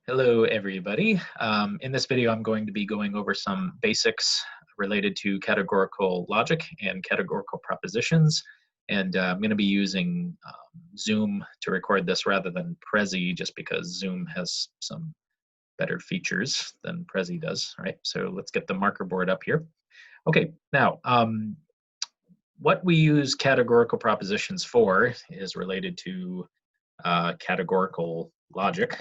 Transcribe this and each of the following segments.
Hello, everybody. In this video, I'm going to be going over some basics related to categorical logic and categorical propositions. And I'm going to be using Zoom to record this rather than Prezi, just because Zoom has some better features than Prezi does. All right, so let's get the marker board up here. Okay, now, what we use categorical propositions for is related to categorical logic.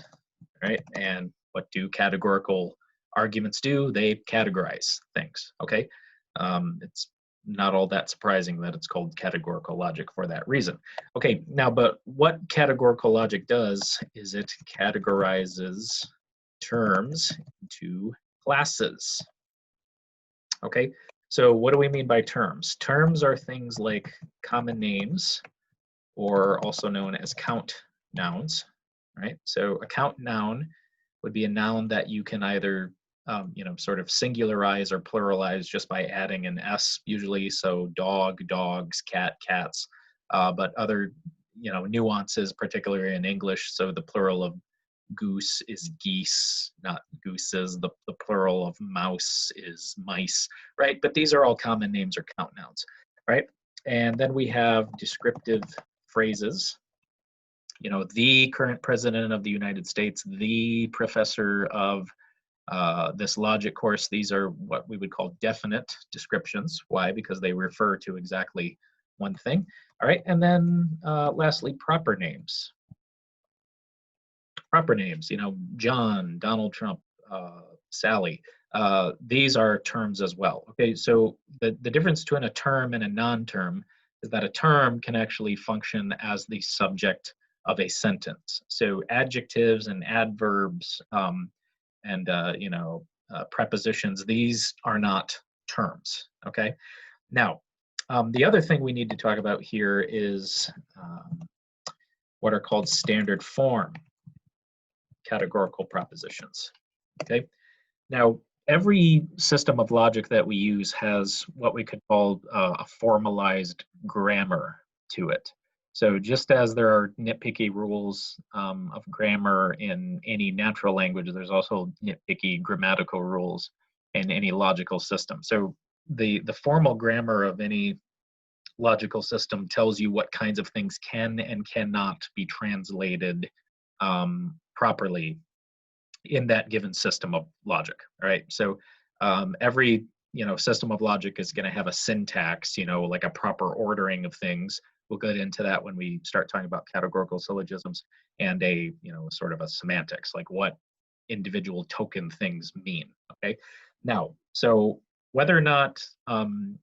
Right? And what do categorical arguments do? They categorize things, okay? It's not all that surprising that it's called categorical logic for that reason. Okay, now, but what categorical logic does is it categorizes terms into classes, okay? So what do we mean by terms? Terms are things like common names, or also known as count nouns, right? So a count noun would be a noun that you can either, sort of singularize or pluralize just by adding an S usually. So dog, dogs, cat, cats, but other, nuances, particularly in English. So the plural of goose is geese, not gooses. The plural of mouse is mice, right? But these are all common names or count nouns, right? And then we have descriptive phrases. The current president of the United States, the professor of this logic course. These are what we would call definite descriptions. Why? Because they refer to exactly one thing. All right, and then lastly, proper names. Proper names, John, Donald Trump, Sally. These are terms as well. Okay, so the difference between a term and a non-term is that a term can actually function as the subject of a sentence. So adjectives and adverbs and prepositions, these are not terms, okay? Now, the other thing we need to talk about here is what are called standard form categorical propositions, okay? Now, every system of logic that we use has what we could call a formalized grammar to it. So just as there are nitpicky rules of grammar in any natural language, there's also nitpicky grammatical rules in any logical system. So the formal grammar of any logical system tells you what kinds of things can and cannot be translated properly in that given system of logic. All right, so every system of logic is going to have a syntax, like a proper ordering of things. We'll get into that when we start talking about categorical syllogisms, and a sort of a semantics, like what individual token things mean. Okay, now, so whether or not an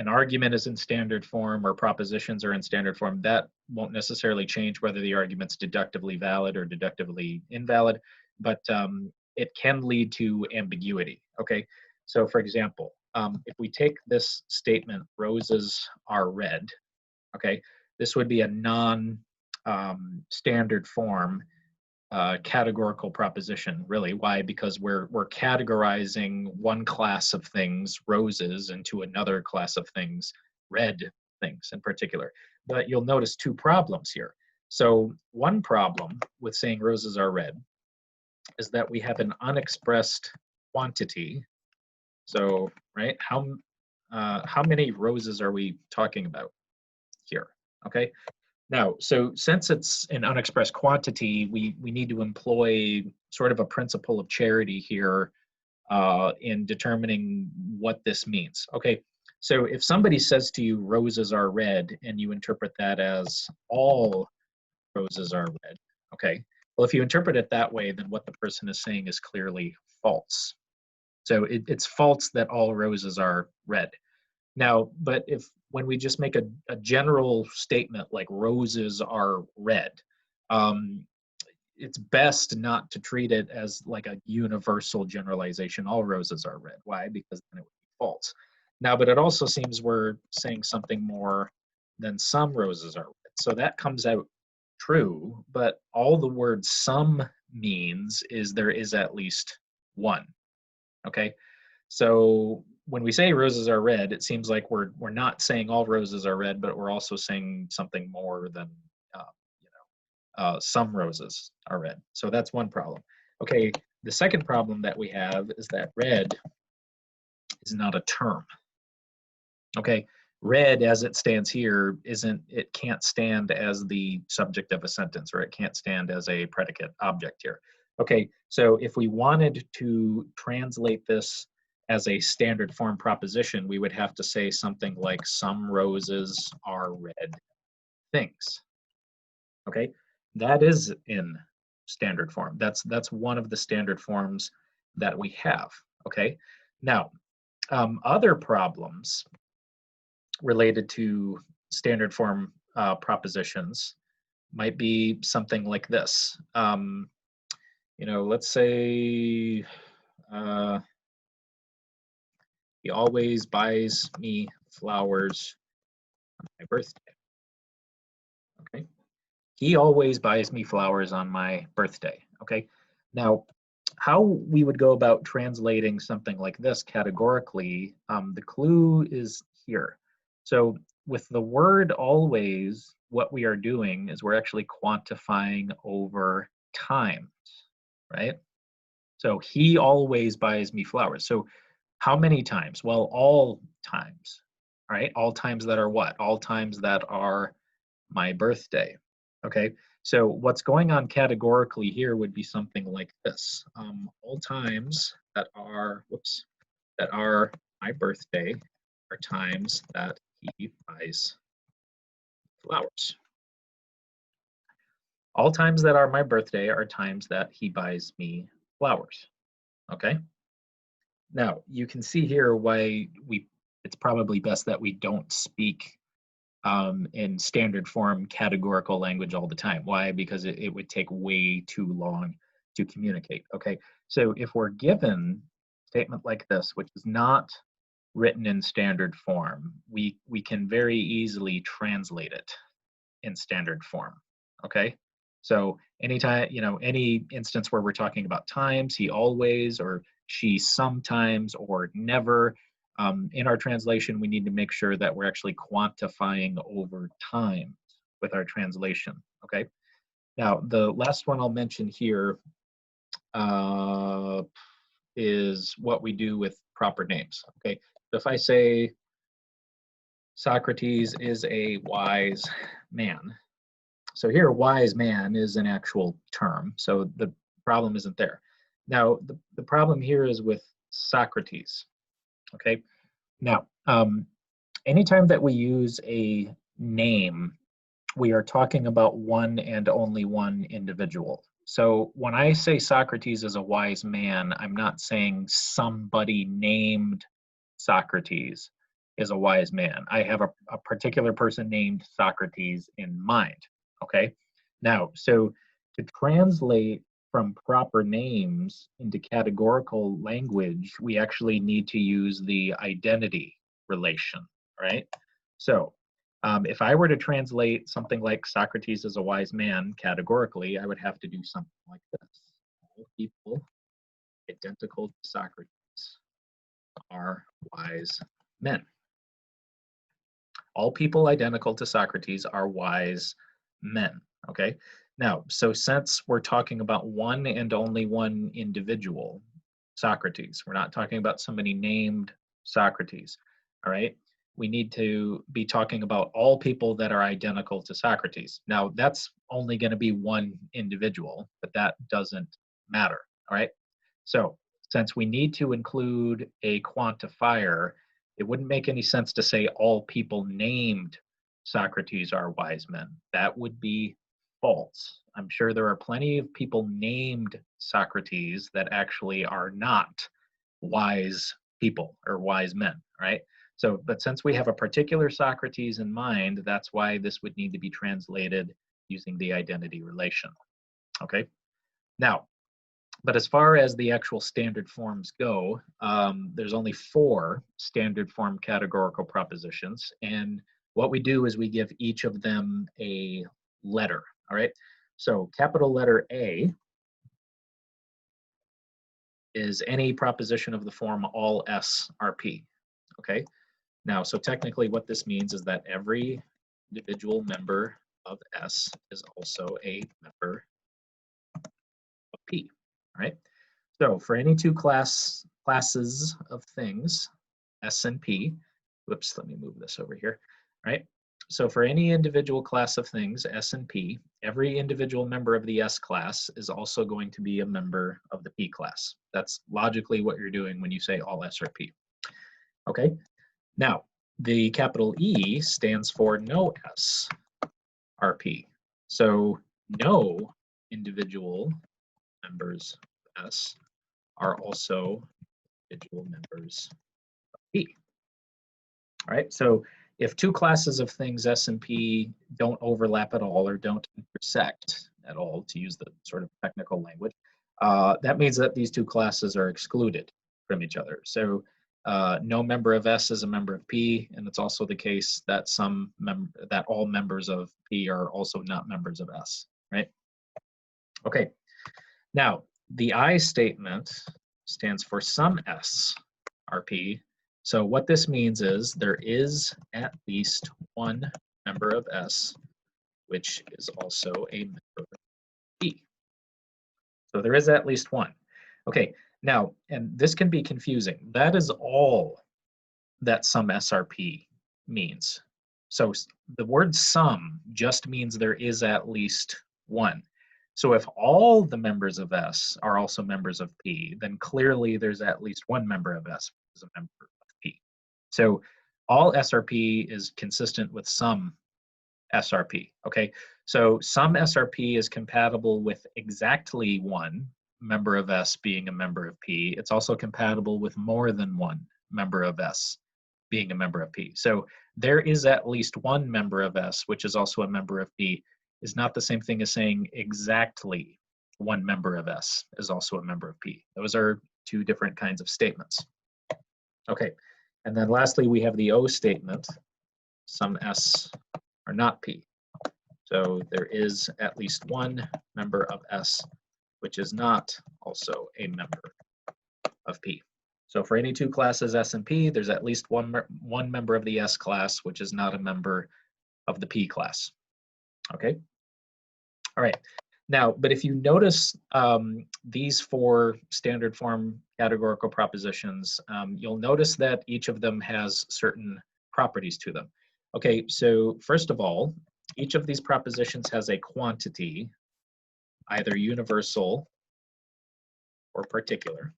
argument is in standard form or propositions are in standard form, that won't necessarily change whether the argument's deductively valid or deductively invalid, but it can lead to ambiguity, okay? So for example, if we take this statement, roses are red, okay? This would be a non-standard form categorical proposition, really. Why? Because we're categorizing one class of things, roses, into another class of things, red things in particular. But you'll notice two problems here. So one problem with saying roses are red is that we have an unexpressed quantity. So, right, how many roses are we talking about here? Okay. Now, so since it's an unexpressed quantity, we need to employ sort of a principle of charity here in determining what this means. Okay, so if somebody says to you, roses are red, and you interpret that as all roses are red, okay, well, if you interpret it that way, then what the person is saying is clearly false. So it's false that all roses are red. Now, but when we just make a general statement like roses are red, it's best not to treat it as like a universal generalization. All roses are red. Why? Because then it would be false. Now, but it also seems we're saying something more than some roses are red. So that comes out true, but all the word some means is there is at least one. Okay, so when we say roses are red, it seems like we're not saying all roses are red, but we're also saying something more than some roses are red. So that's one problem. Okay, the second problem that we have is that red is not a term. Okay, red as it stands here it can't stand as the subject of a sentence, or it can't stand as a predicate object here. Okay, so if we wanted to translate this as a standard form proposition, we would have to say something like some roses are red things. Okay, that is in standard form. That's one of the standard forms that we have. Okay, now other problems related to standard form propositions might be something like this. Let's say he always buys me flowers on my birthday. Okay. He always buys me flowers on my birthday. Okay. Now, how we would go about translating something like this categorically, the clue is here. So with the word always, what we are doing is we're actually quantifying over times, right? So he always buys me flowers. So how many times? Well, all times, right? All times that are what? All times that are my birthday. Okay, so what's going on categorically here would be something like this. All times that are, that are my birthday are times that he buys flowers. All times that are my birthday are times that he buys me flowers. Okay. Now you can see here why it's probably best that we don't speak in standard form categorical language all the time. Why? Because it would take way too long to communicate. Okay, so if we're given a statement like this, which is not written in standard form, we can very easily translate it in standard form. Okay, so anytime, any instance where we're talking about times, he always, or she sometimes, or never, in our translation, we need to make sure that we're actually quantifying over time with our translation. Okay. Now, the last one I'll mention here is what we do with proper names. Okay. So if I say Socrates is a wise man. So here, wise man is an actual term. So the problem isn't there. Now, the problem here is with Socrates. Okay. Now, anytime that we use a name, we are talking about one and only one individual. So when I say Socrates is a wise man, I'm not saying somebody named Socrates is a wise man. I have a particular person named Socrates in mind. Okay. Now, so to translate from proper names into categorical language, we actually need to use the identity relation, right? So if I were to translate something like Socrates is a wise man categorically, I would have to do something like this. All people identical to Socrates are wise men. All people identical to Socrates are wise men. Okay. Now, so since we're talking about one and only one individual, Socrates, we're not talking about somebody named Socrates. All right. We need to be talking about all people that are identical to Socrates. Now, that's only going to be one individual, but that doesn't matter. All right. So, since we need to include a quantifier, it wouldn't make any sense to say all people named Socrates are wise men. That would be false. I'm sure there are plenty of people named Socrates that actually are not wise people or wise men, right? So, but since we have a particular Socrates in mind, that's why this would need to be translated using the identity relation. Okay. Now, but as far as the actual standard forms go, there's only 4 standard form categorical propositions. And what we do is we give each of them a letter. All right. So capital letter A is any proposition of the form all S are P. Okay. Now, so technically what this means is that every individual member of S is also a member of P. All right. So for any two classes of things, S and P, whoops, let me move this over here. All right. So for any individual class of things, S and P, every individual member of the S class is also going to be a member of the P class. That's logically what you're doing when you say all S are P. Okay. Now, the capital E stands for no S are P. So no individual members of S are also individual members of P. All right, so if two classes of things, S and P, don't overlap at all or don't intersect at all, to use the sort of technical language, that means that these two classes are excluded from each other. So no member of S is a member of P, and it's also the case that that all members of P are also not members of S, right? Okay, now the I statement stands for some S are P. So what this means is there is at least one member of S, which is also a member of P. So there is at least one. Okay, now, and this can be confusing. That is all that some SRP means. So the word some just means there is at least one. So if all the members of S are also members of P, then clearly there's at least one member of S who is a member of P. So all SRP is consistent with some SRP, okay? So some SRP is compatible with exactly one member of S being a member of P. It's also compatible with more than one member of S being a member of P. So there is at least one member of S, which is also a member of P, is not the same thing as saying exactly one member of S is also a member of P. Those are two different kinds of statements. Okay, and then lastly, we have the O statement. Some S are not P. So there is at least one member of S, which is not also a member of P. So for any two classes S and P, there's at least one member of the S class, which is not a member of the P class. Okay. All right. Now, but if you notice these four standard form categorical propositions, you'll notice that each of them has certain properties to them. Okay, so first of all, each of these propositions has a quantity, either universal or particular.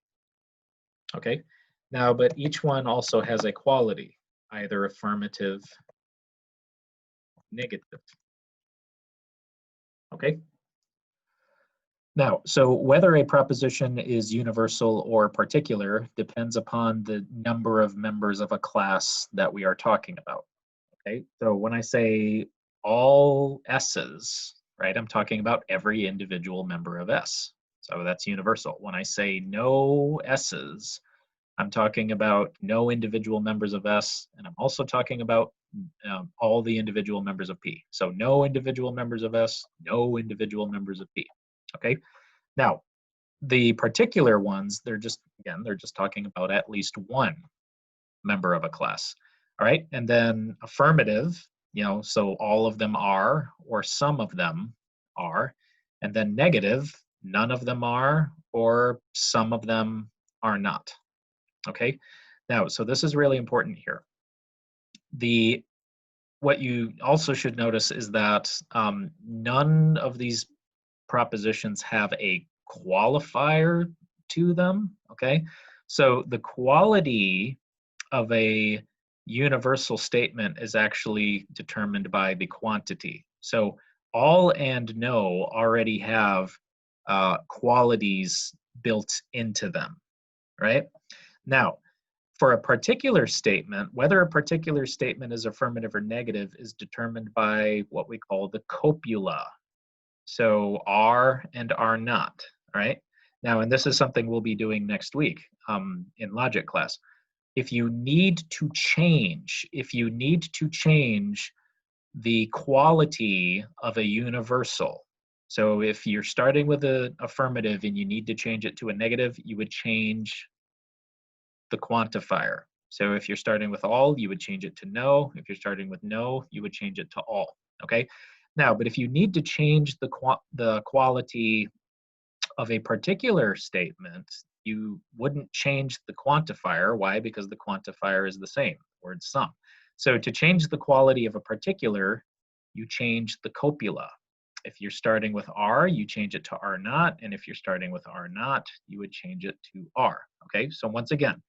Okay, now, but each one also has a quality, either affirmative or negative. Okay. Now, so whether a proposition is universal or particular depends upon the number of members of a class that we are talking about. Okay, so when I say all S's, right, I'm talking about every individual member of S. So that's universal. When I say no S's, I'm talking about no individual members of S, and I'm also talking about all the individual members of P. So no individual members of S, no individual members of P. Okay, now the particular ones, they're just talking about at least one member of a class. All right, and then affirmative, so all of them are, or some of them are, and then negative, none of them are, or some of them are not. Okay, now, so this is really important here. What you also should notice is that none of these propositions have a qualifier to them, okay? So the quality of a universal statement is actually determined by the quantity. So all and no already have qualities built into them, right? Now, for a particular statement, whether a particular statement is affirmative or negative is determined by what we call the copula. So are and are not, right? Now, and this is something we'll be doing next week in logic class. If you need to change the quality of a universal, so if you're starting with an affirmative and you need to change it to a negative, you would change the quantifier. So if you're starting with all, you would change it to no. If you're starting with no, you would change it to all, okay? Now, but if you need to change the quality of a particular statement, you wouldn't change the quantifier. Why? Because the quantifier is the same, word sum. So to change the quality of a particular, you change the copula. If you're starting with R, you change it to R naught, and if you're starting with R naught, you would change it to R. Okay, so once again,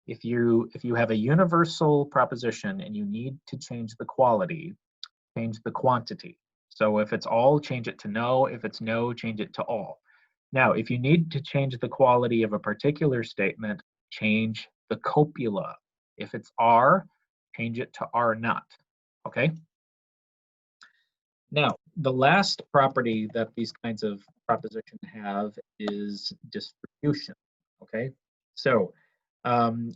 if you have a universal proposition and you need to change the quality, change the quantity. So if it's all, change it to no. If it's no, change it to all. Now, if you need to change the quality of a particular statement, change the copula. If it's R, change it to R naught. Okay? Now, the last property that these kinds of propositions have is distribution. Okay? So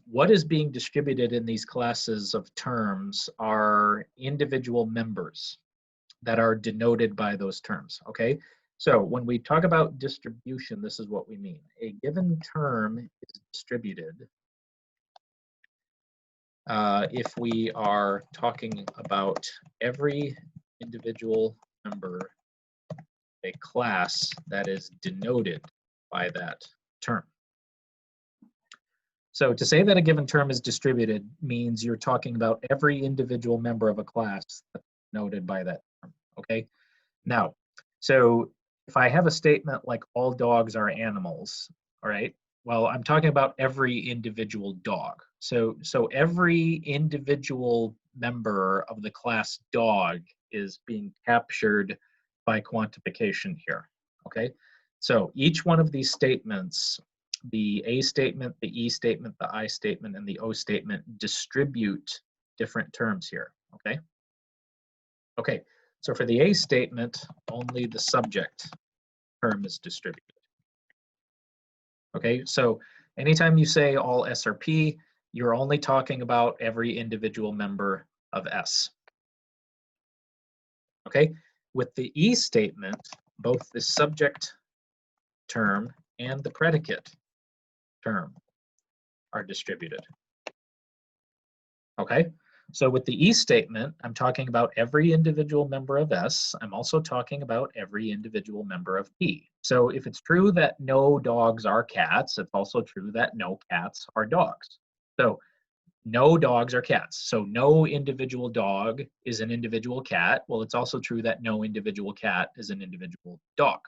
what is being distributed in these classes of terms are individual members that are denoted by those terms, okay? So when we talk about distribution, this is what we mean. A given term is distributed if we are talking about every individual member of a class that is denoted by that term. So to say that a given term is distributed means you're talking about every individual member of a class that's denoted by that term, okay? Now, so if I have a statement like all dogs are animals, all right? Well, I'm talking about every individual dog. So every individual member of the class dog is being captured by quantification here, okay? So each one of these statements, the A statement, the E statement, the I statement, and the O statement distribute different terms here, okay? Okay, so for the A statement, only the subject term is distributed. Okay, so anytime you say all S are P, you're only talking about every individual member of S. Okay, with the E statement, both the subject term and the predicate term are distributed. Okay, so with the E statement, I'm talking about every individual member of S. I'm also talking about every individual member of P. So if it's true that no dogs are cats, it's also true that no cats are dogs. So no dogs are cats. So no individual dog is an individual cat. Well, it's also true that no individual cat is an individual dog.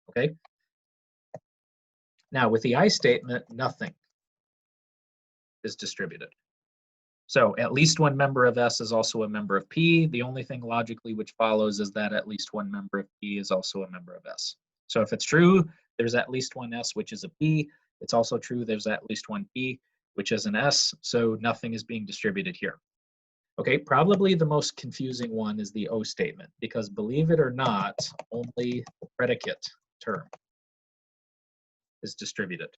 Okay? Now with the I statement, nothing is distributed. So at least one member of S is also a member of P. The only thing logically which follows is that at least one member of P is also a member of S. So if it's true, there's at least one S, which is a P. It's also true there's at least one P, which is an S. So nothing is being distributed here. Okay, probably the most confusing one is the O statement, because believe it or not, only the predicate term is distributed.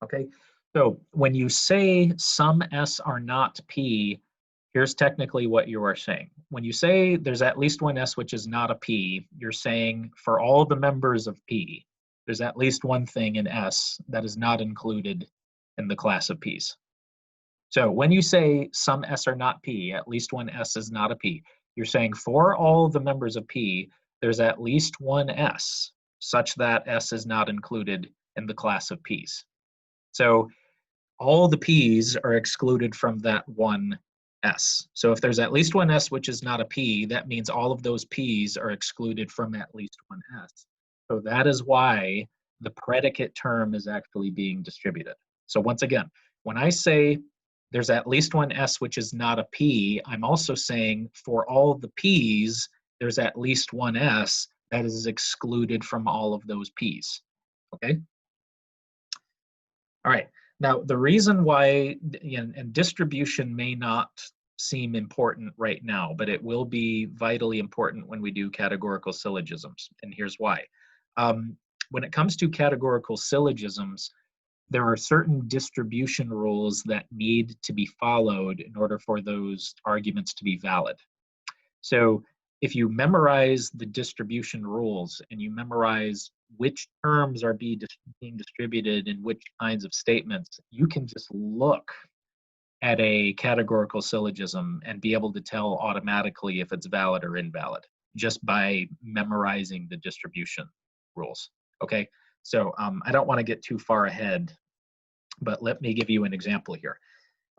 Okay, so when you say some S are not P, here's technically what you are saying. When you say there's at least one S which is not a P, you're saying for all the members of P, there's at least one thing in S that is not included in the class of P's. So when you say some S are not P, at least one S is not a P, you're saying for all the members of P, there's at least one S such that S is not included in the class of P's. So all the P's are excluded from that one S. So if there's at least one S which is not a P, that means all of those P's are excluded from at least one S. So that is why the predicate term is actually being distributed. So once again, when I say there's at least one S which is not a P, I'm also saying for all the P's, there's at least one S that is excluded from all of those P's. Okay? All right. Now, the reason why, and distribution may not seem important right now, but it will be vitally important when we do categorical syllogisms, and here's why. When it comes to categorical syllogisms, there are certain distribution rules that need to be followed in order for those arguments to be valid. So if you memorize the distribution rules and you memorize which terms are being distributed in which kinds of statements, you can just look at a categorical syllogism and be able to tell automatically if it's valid or invalid just by memorizing the distribution rules. Okay, so I don't want to get too far ahead, but let me give you an example here.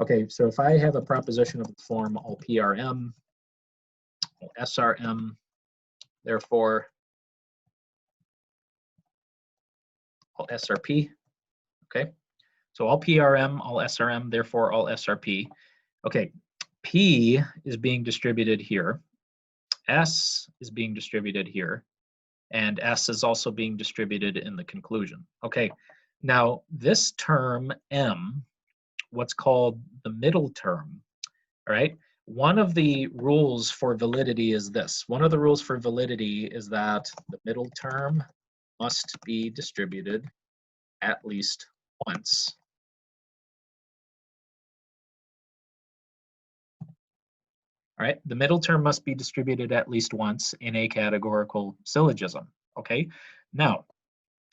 Okay, so if I have a proposition of the form all PRM, all SRM, therefore all SRP, okay? So all PRM, all SRM, therefore all SRP. Okay, P is being distributed here, S is being distributed here, and S is also being distributed in the conclusion. Okay, now this term M, what's called the middle term, all right? One of the rules for validity is this. One of the rules for validity is that the middle term must be distributed at least once. All right, the middle term must be distributed at least once in a categorical syllogism, okay? Now,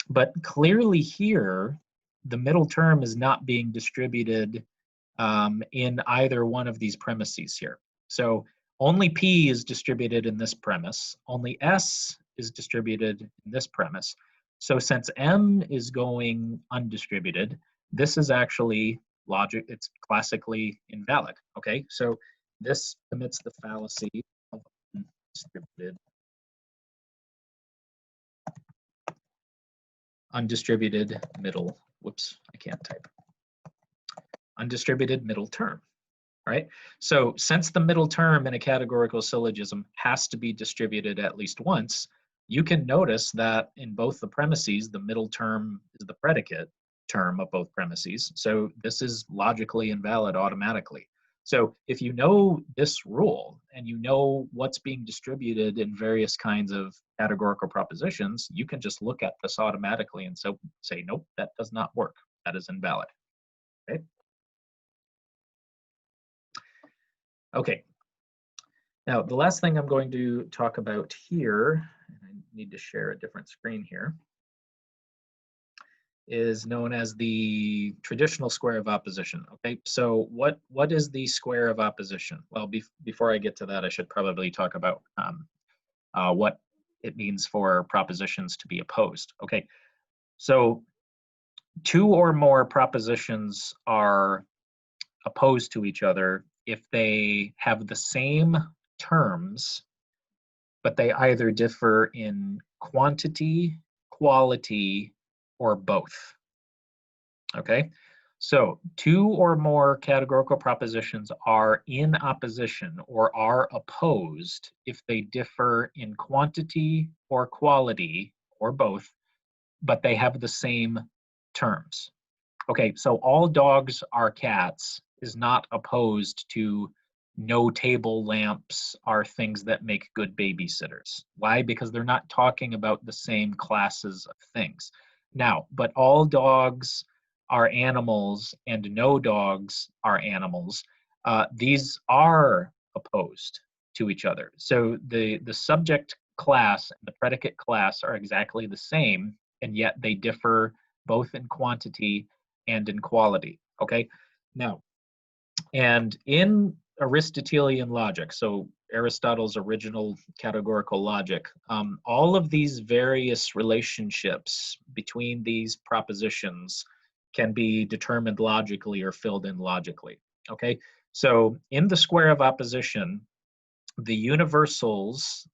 but clearly here, the middle term is not being distributed in either one of these premises here. So only P is distributed in this premise, only S is distributed in this premise. So since M is going undistributed, this is actually logic, it's classically invalid, okay? So this commits the fallacy of undistributed middle, whoops, I can't type, undistributed middle term, right? So since the middle term in a categorical syllogism has to be distributed at least once, you can notice that in both the premises, the middle term is the predicate term of both premises. So this is logically invalid automatically. So if you know this rule and you know what's being distributed in various kinds of categorical propositions, you can just look at this automatically and so say, nope, that does not work. That is invalid. Okay. Okay. Now, the last thing I'm going to talk about here, and I need to share a different screen here, is known as the traditional square of opposition. Okay, so what is the square of opposition? Well, before I get to that, I should probably talk about what it means for propositions to be opposed. Okay, so two or more propositions are opposed to each other if they have the same terms, but they either differ in quantity, quality, or both. Okay, so two or more categorical propositions are in opposition or are opposed if they differ in quantity or quality or both, but they have the same terms. Okay, so all dogs are cats is not opposed to no table lamps are things that make good babysitters. Why? Because they're not talking about the same classes of things. Now, but all dogs are animals and no dogs are animals. These are opposed to each other. So the subject class and the predicate class are exactly the same, and yet they differ both in quantity and in quality. Okay, now, and in Aristotelian logic, so Aristotle's original categorical logic, all of these various relationships between these propositions can be determined logically or filled in logically. Okay, so in the square of opposition, the universals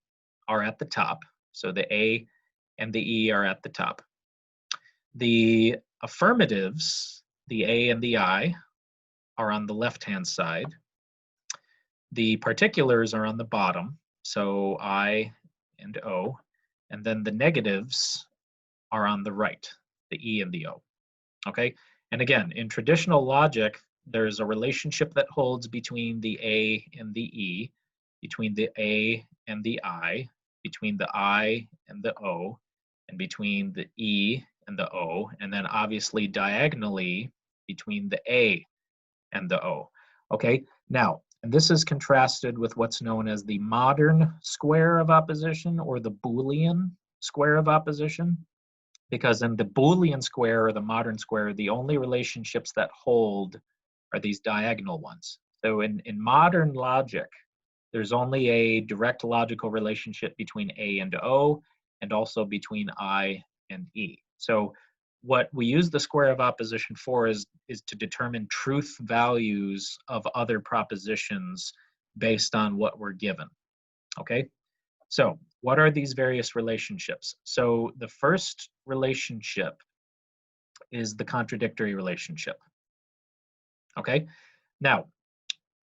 are at the top, so the A and the E are at the top. The affirmatives, the A and the I, are on the left-hand side. The particulars are on the bottom, so I and O, and then the negatives are on the right, the E and the O, okay? And again, in traditional logic, there's a relationship that holds between the A and the E, between the A and the I, between the I and the O, and between the E and the O, and then obviously diagonally between the A and the O. Okay, now, and this is contrasted with what's known as the modern square of opposition or the Boolean square of opposition, because in the Boolean square or the modern square, the only relationships that hold are these diagonal ones. So in modern logic, there's only a direct logical relationship between A and O, and also between I and E. So what we use the square of opposition for is to determine truth values of other propositions based on what we're given, okay? So what are these various relationships? So the first relationship is the contradictory relationship, okay? Now,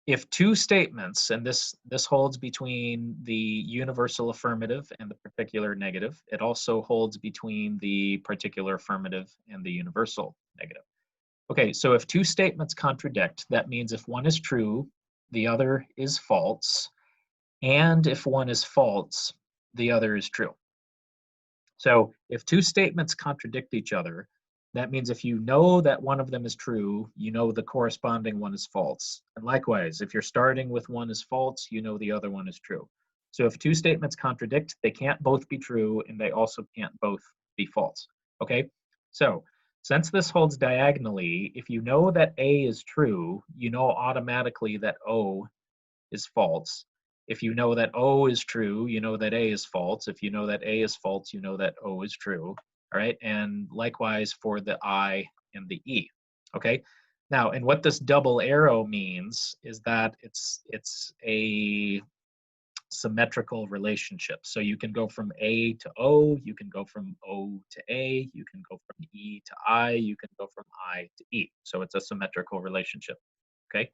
if two statements, and this holds between the universal affirmative and the particular negative, it also holds between the particular affirmative and the universal negative. Okay, so if two statements contradict, that means if one is true, the other is false, and if one is false, the other is true. So if two statements contradict each other, that means if you know that one of them is true, you know the corresponding one is false. And likewise, if you're starting with one is false, you know the other one is true. So if two statements contradict, they can't both be true, and they also can't both be false. Okay? So since this holds diagonally, if you know that A is true, you know automatically that O is false. If you know that O is true, you know that A is false. If you know that A is false, you know that O is true. All right, and likewise for the I and the E. Okay, now, and what this double arrow means is that it's a symmetrical relationship. So you can go from A to O, you can go from O to A, you can go from E to I, you can go from I to E. So it's a symmetrical relationship. Okay,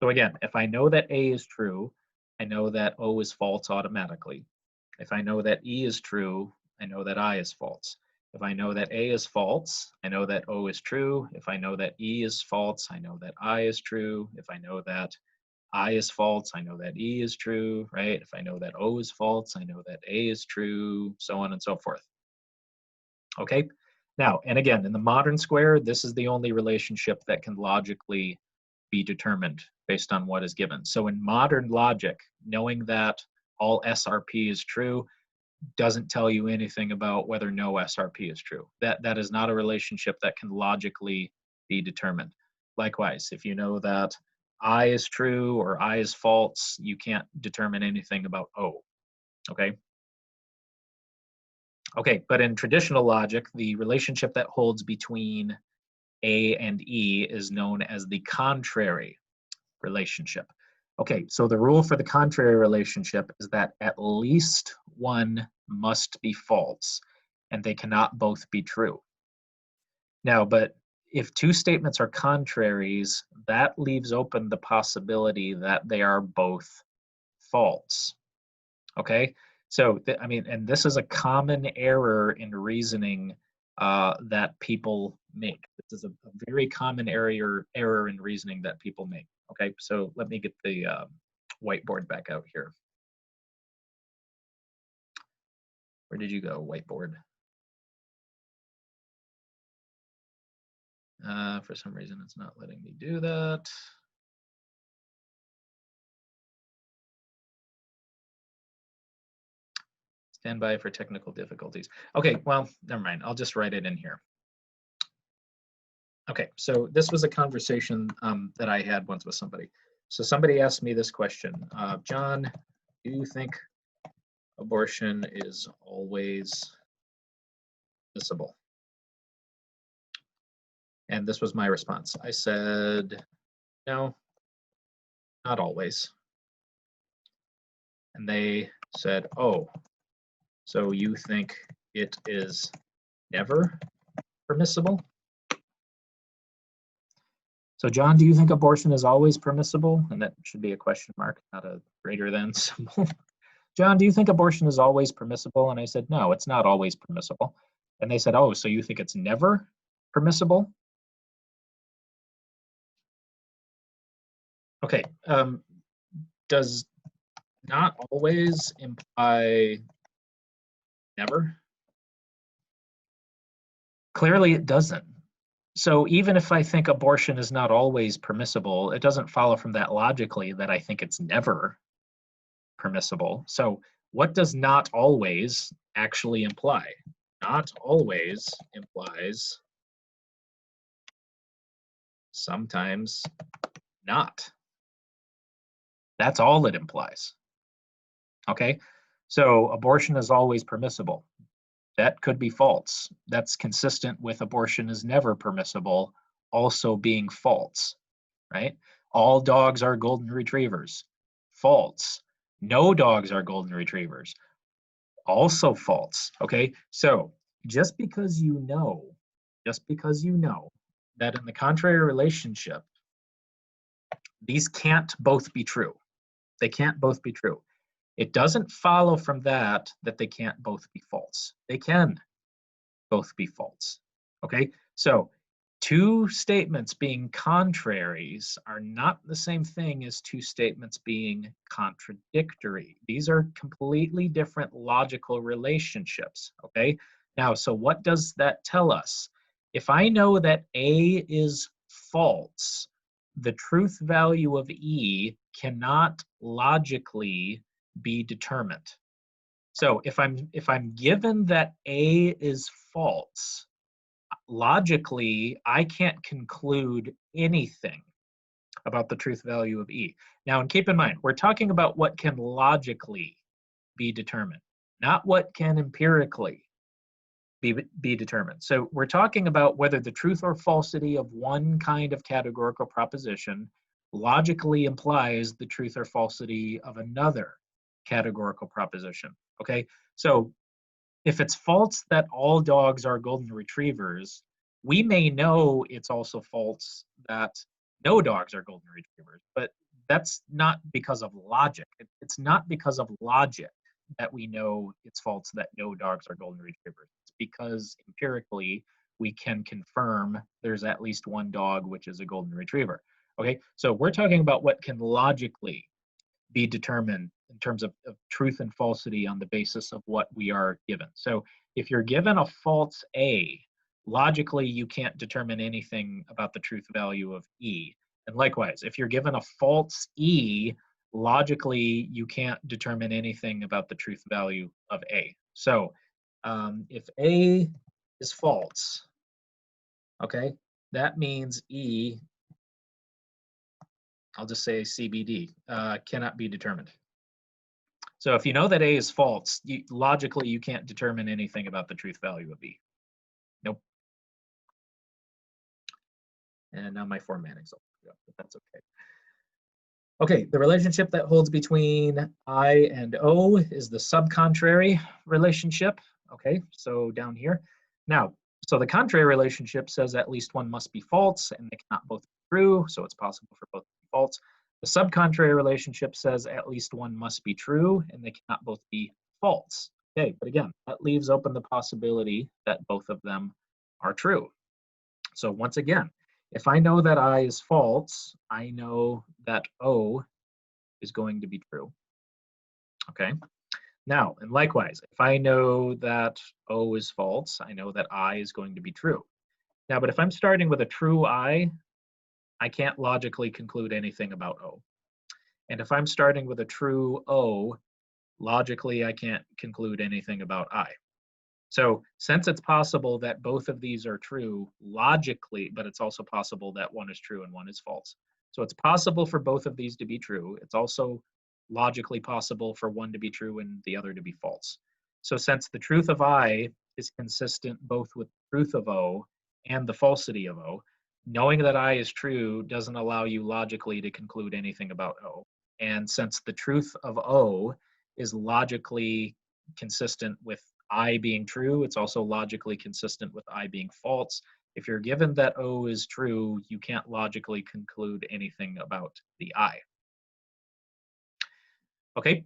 so again, if I know that A is true, I know that O is false automatically. If I know that E is true, I know that I is false. If I know that A is false, I know that O is true. If I know that E is false, I know that I is true. If I know that I is false, I know that E is true, right? If I know that O is false, I know that A is true, so on and so forth. Okay? Now, and again, in the modern square, this is the only relationship that can logically be determined based on what is given. So in modern logic, knowing that all SRP is true doesn't tell you anything about whether no SRP is true. That is not a relationship that can logically be determined. Likewise, if you know that I is true or I is false, you can't determine anything about O, okay? Okay, but in traditional logic, the relationship that holds between A and E is known as the contrary relationship. Okay, so the rule for the contrary relationship is that at least one must be false, and they cannot both be true. Now, but if two statements are contraries, that leaves open the possibility that they are both false. Okay, so I mean, and this is a common error in reasoning that people make. This is a very common error in reasoning that people make. Okay, so let me get the whiteboard back out here. Where did you go, whiteboard? For some reason, it's not letting me do that. Stand by for technical difficulties. Okay, well, never mind. I'll just write it in here. Okay, so this was a conversation that I had once with somebody. So somebody asked me this question, John, do you think abortion is always permissible? And this was my response. I said, no, not always. And they said, oh, so you think it is never permissible? So John, do you think abortion is always permissible? And that should be a question mark, not a greater than symbol. John, do you think abortion is always permissible? And I said, no, it's not always permissible. And they said, oh, so you think it's never permissible? Okay, does not always imply never? Clearly it doesn't. So even if I think abortion is not always permissible, it doesn't follow from that logically that I think it's never permissible. So what does not always actually imply? Not always implies sometimes not. That's all it implies. Okay, so abortion is always permissible. That could be false. That's consistent with abortion is never permissible also being false, right? All dogs are golden retrievers. False. No dogs are golden retrievers. Also false. Okay, so just because you know, that in the contrary relationship, these can't both be true. They can't both be true. It doesn't follow from that that they can't both be false. They can both be false. Okay, so two statements being contraries are not the same thing as two statements being contradictory. These are completely different logical relationships. Okay, now, so what does that tell us? If I know that A is false, the truth value of E cannot logically be determined. So if I'm given that A is false, logically I can't conclude anything about the truth value of E. Now, and keep in mind, we're talking about what can logically be determined, not what can empirically be determined. So we're talking about whether the truth or falsity of one kind of categorical proposition logically implies the truth or falsity of another categorical proposition. Okay, so if it's false that all dogs are golden retrievers, we may know it's also false that no dogs are golden retrievers, but that's not because of logic. It's not because of logic that we know it's false that no dogs are golden retrievers. It's because empirically we can confirm there's at least one dog which is a golden retriever. Okay, so we're talking about what can logically be determined in terms of truth and falsity on the basis of what we are given. So if you're given a false A, logically you can't determine anything about the truth value of E. And likewise, if you're given a false E, logically you can't determine anything about the truth value of A. So if A is false, okay, that means E, I'll just say CBD, cannot be determined. So if you know that A is false, logically you can't determine anything about the truth value of E. Nope. And now my formatting's all screwed up, but that's okay. Okay, the relationship that holds between I and O is the subcontrary relationship. Okay, so down here. Now, so the contrary relationship says at least one must be false and they cannot both be true, so it's possible for both to be false. The subcontrary relationship says at least one must be true and they cannot both be false. Okay, but again, that leaves open the possibility that both of them are true. So once again, if I know that I is false, I know that O is going to be true. Okay. Now, and likewise, if I know that O is false, I know that I is going to be true. Now, but if I'm starting with a true I can't logically conclude anything about O. And if I'm starting with a true O, logically I can't conclude anything about I. So since it's possible that both of these are true logically, but it's also possible that one is true and one is false. So it's possible for both of these to be true. It's also logically possible for one to be true and the other to be false. So since the truth of I is consistent both with the truth of O and the falsity of O, knowing that I is true doesn't allow you logically to conclude anything about O. And since the truth of O is logically consistent with I being true, it's also logically consistent with I being false. If you're given that O is true, you can't logically conclude anything about the I. Okay,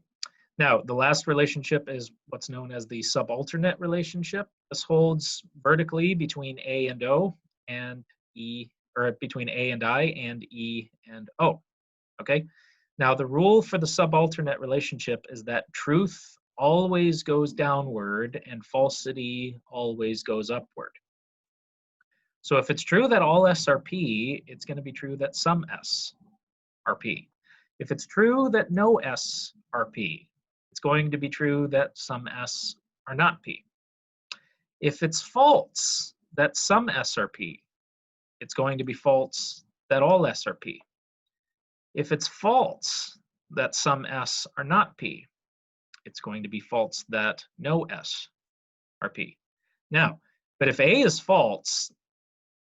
now the last relationship is what's known as the subalternate relationship. This holds vertically between A and O and E, or between A and I and E and O. Okay, now the rule for the subalternate relationship is that truth always goes downward and falsity always goes upward. So if it's true that all S are P, it's going to be true that some S are P. If it's true that no S are P, it's going to be true that some S are not P. If it's false that some S are P, it's going to be false that all S are P. If it's false that some S are not P, it's going to be false that no S are P. Now, but if A is false,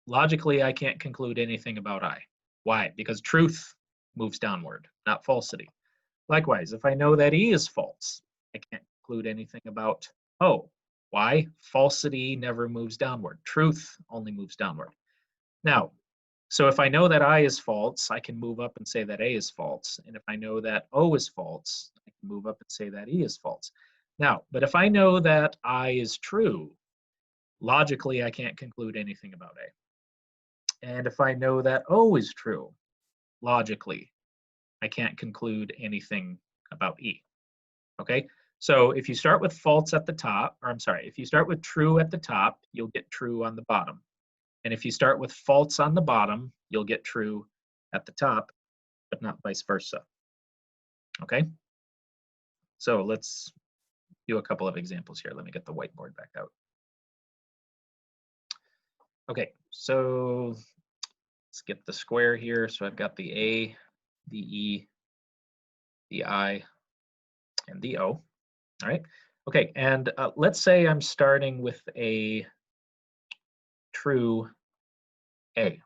logically I can't conclude anything about I. Why? Because truth moves downward, not falsity. Likewise, if I know that E is false, I can't conclude anything about O. Why? Falsity never moves downward. Truth only moves downward. Now, so if I know that I is false, I can move up and say that A is false. And if I know that O is false, I can move up and say that E is false. Now, but if I know that I is true, logically I can't conclude anything about A. And if I know that O is true, logically, I can't conclude anything about E. Okay? So if you start with false at the top, or I'm sorry, if you start with true at the top, you'll get true on the bottom. And if you start with false on the bottom, you'll get true at the top, but not vice versa. Okay? So let's do a couple of examples here. Let me get the whiteboard back out. Okay, so let's get the square here. So I've got the A, the E, the I, and the O. All right. Okay, and let's say I'm starting with a true A.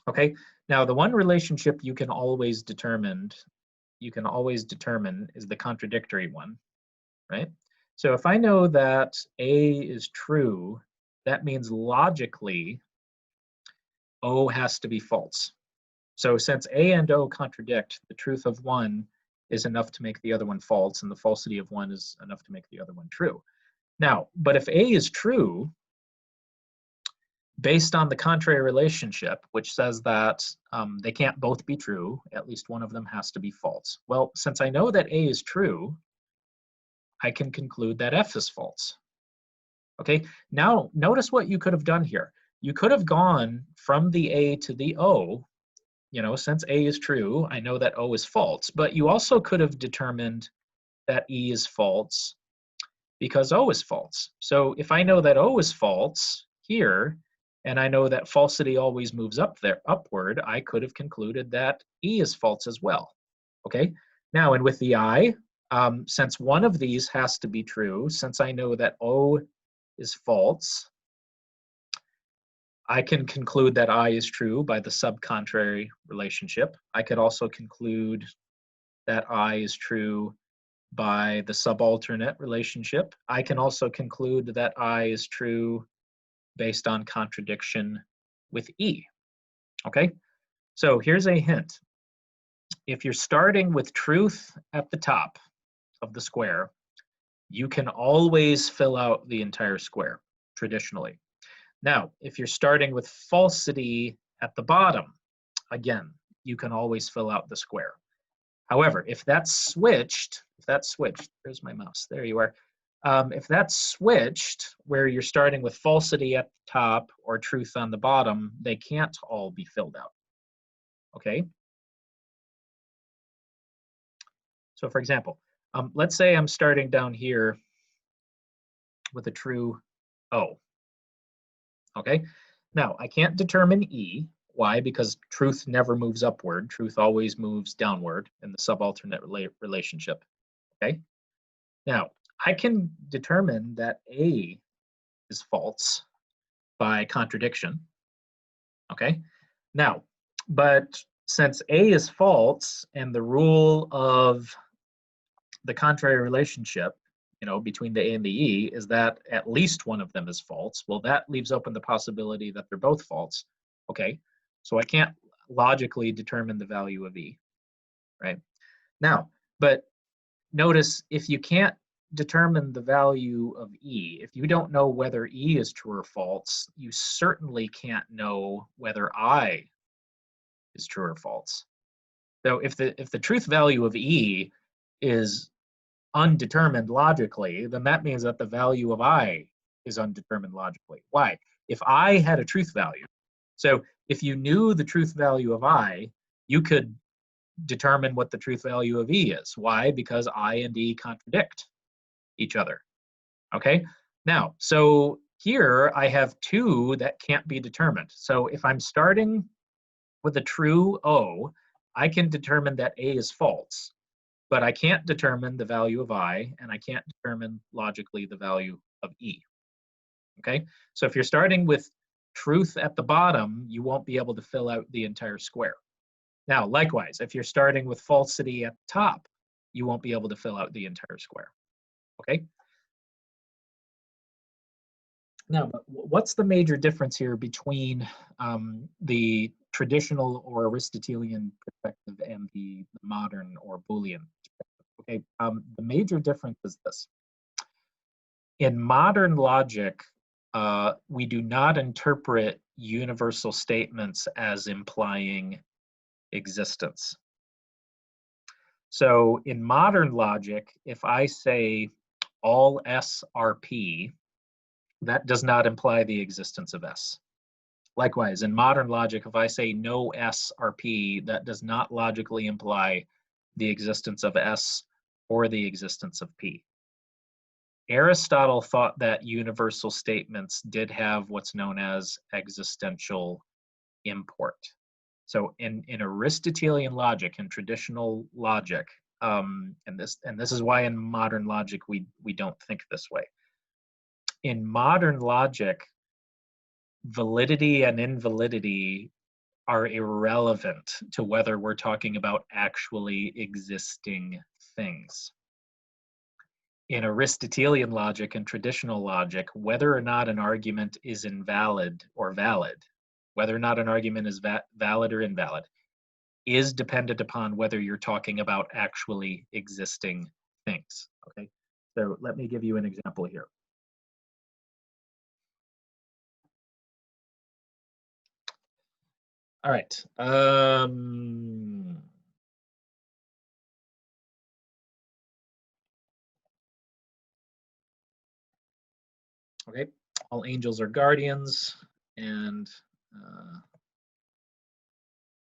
Okay. Now the one relationship you can always determine is the contradictory one, right? So if I know that A is true, that means logically O has to be false. So since A and O contradict, the truth of one is enough to make the other one false, and the falsity of one is enough to make the other one true. Now, but if A is true, based on the contrary relationship, which says that they can't both be true, at least one of them has to be false. Well, since I know that A is true, I can conclude that F is false. Okay, now notice what you could have done here. You could have gone from the A to the O. You know, since A is true, I know that O is false, but you also could have determined that E is false because O is false. So if I know that O is false here, and I know that falsity always moves upward, I could have concluded that E is false as well. Okay, now, and with the I, since one of these has to be true, since I know that O is false, I can conclude that I is true by the subcontrary relationship. I could also conclude that I is true by the subalternate relationship. I can also conclude that I is true based on contradiction with E. Okay, so here's a hint. If you're starting with truth at the top of the square, you can always fill out the entire square, traditionally. Now, if you're starting with falsity at the bottom, again, you can always fill out the square. However, if that's switched, there's my mouse, there you are. If that's switched, where you're starting with falsity at the top or truth on the bottom, they can't all be filled out, okay? So for example, let's say I'm starting down here with a true O, okay? Now, I can't determine E. Why? Because truth never moves upward. Truth always moves downward in the subalternate relationship, okay? Now, I can determine that A is false by contradiction, okay? Now, but since A is false and the rule of the contrary relationship, you know, between the A and the E is that at least one of them is false, well, that leaves open the possibility that they're both false, okay? So I can't logically determine the value of E, right? Now, but notice if you can't determine the value of E, if you don't know whether E is true or false, you certainly can't know whether I is true or false. So if the truth value of E is undetermined logically, then that means that the value of I is undetermined logically. Why? If I had a truth value, so if you knew the truth value of I, you could determine what the truth value of E is. Why? Because I and E contradict each other. Okay? Now, so here I have two that can't be determined. So if I'm starting with a true O, I can determine that A is false, but I can't determine the value of I, and I can't determine logically the value of E. okay? So if you're starting with truth at the bottom, you won't be able to fill out the entire square. Now, likewise, if you're starting with falsity at the top, you won't be able to fill out the entire square, okay? Now, what's the major difference here between the traditional or Aristotelian perspective and the modern or Boolean perspective? Okay, the major difference is this. In modern logic, we do not interpret universal statements as implying existence. So in modern logic, if I say all S are P, that does not imply the existence of S. Likewise, in modern logic, if I say no S are P, that does not logically imply the existence of S or the existence of P. Aristotle thought that universal statements did have what's known as existential import. So in Aristotelian logic, in traditional logic, and this is why in modern logic we don't think this way. In modern logic, validity and invalidity are irrelevant to whether we're talking about actually existing things. In Aristotelian logic and traditional logic, whether or not an argument is invalid or valid, whether or not an argument is valid or invalid, is dependent upon whether you're talking about actually existing things, okay? So let me give you an example here. All right. Okay, all angels are guardians, and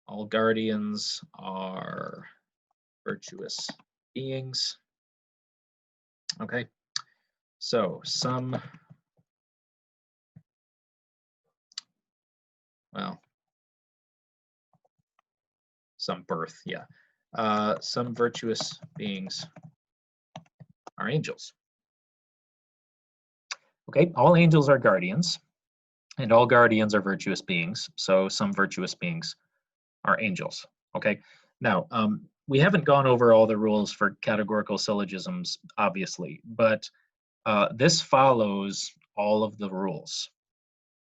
all guardians are virtuous beings. Okay, so some birth, yeah. Some virtuous beings are angels. Okay, all angels are guardians, and all guardians are virtuous beings, so some virtuous beings are angels. Okay, now we haven't gone over all the rules for categorical syllogisms, obviously, but this follows all of the rules.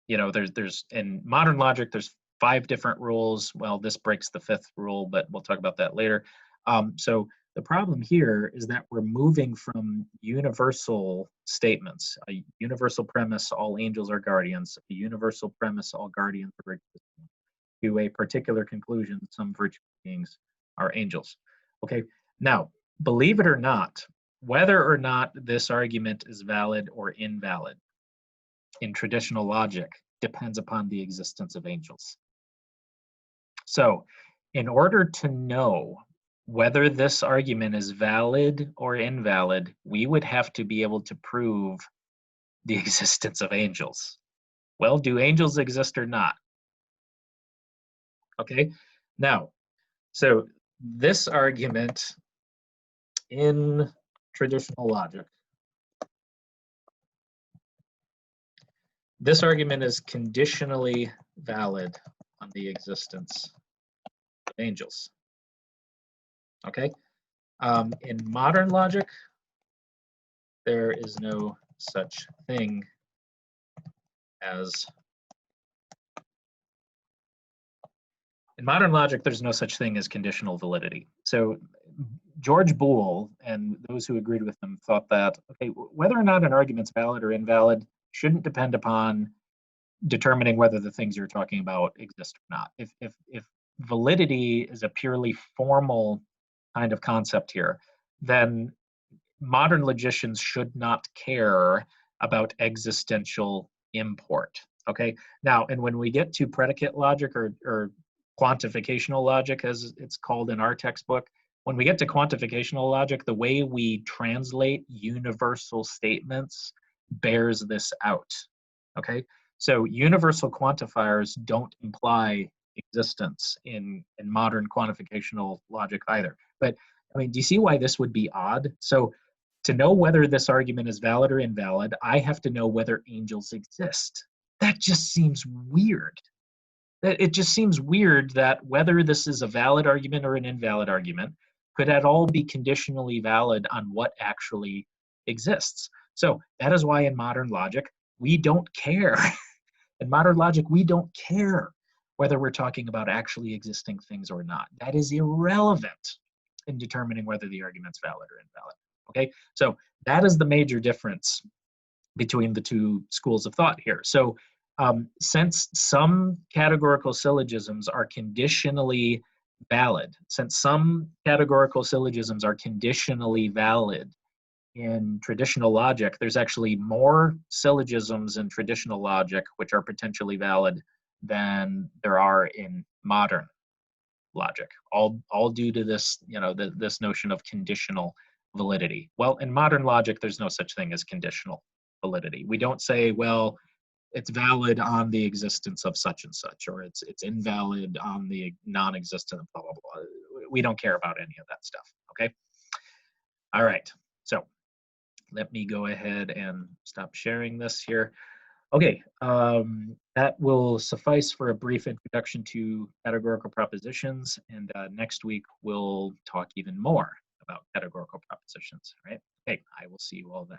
You know, there's in modern logic, there's 5 different rules. Well, this breaks the 5th rule, but we'll talk about that later. So the problem here is that we're moving from universal statements, a universal premise, all angels are guardians, a universal premise, all guardians are virtuous beings, to a particular conclusion, some virtuous beings are angels. Okay, now, believe it or not, whether or not this argument is valid or invalid in traditional logic depends upon the existence of angels. So, in order to know whether this argument is valid or invalid, we would have to be able to prove the existence of angels. Well, do angels exist or not? Okay, now, so this argument in traditional logic, this argument is conditionally valid on the existence of angels. Okay, in modern logic, there is no such thing as, in modern logic, there's no such thing as conditional validity. So George Boole and those who agreed with him thought that, okay, whether or not an argument's valid or invalid shouldn't depend upon determining whether the things you're talking about exist or not. If validity is a purely formal kind of concept here, then modern logicians should not care about existential import. Okay, now, and when we get to predicate logic or quantificational logic, as it's called in our textbook, when we get to quantificational logic, the way we translate universal statements bears this out. Okay, so universal quantifiers don't imply existence in modern quantificational logic either. But I mean, do you see why this would be odd? So To know whether this argument is valid or invalid, I have to know whether angels exist. That just seems weird. It just seems weird that whether this is a valid argument or an invalid argument could at all be conditionally valid on what actually exists. So that is why in modern logic, we don't care. In modern logic, we don't care whether we're talking about actually existing things or not. That is irrelevant in determining whether the argument's valid or invalid. Okay, so that is the major difference between the two schools of thought here. So since some categorical syllogisms are conditionally valid, in traditional logic, there's actually more syllogisms in traditional logic which are potentially valid than there are in modern logic, all due to this, this notion of conditional validity. Well, in modern logic, there's no such thing as conditional validity. We don't say, well, it's valid on the existence of such and such, or it's invalid on the non-existent blah blah blah. We don't care about any of that stuff. Okay. All right. So let me go ahead and stop sharing this here. Okay, that will suffice for a brief introduction to categorical propositions, and next week we'll talk even more about categorical propositions, right? Okay, I will see you all then.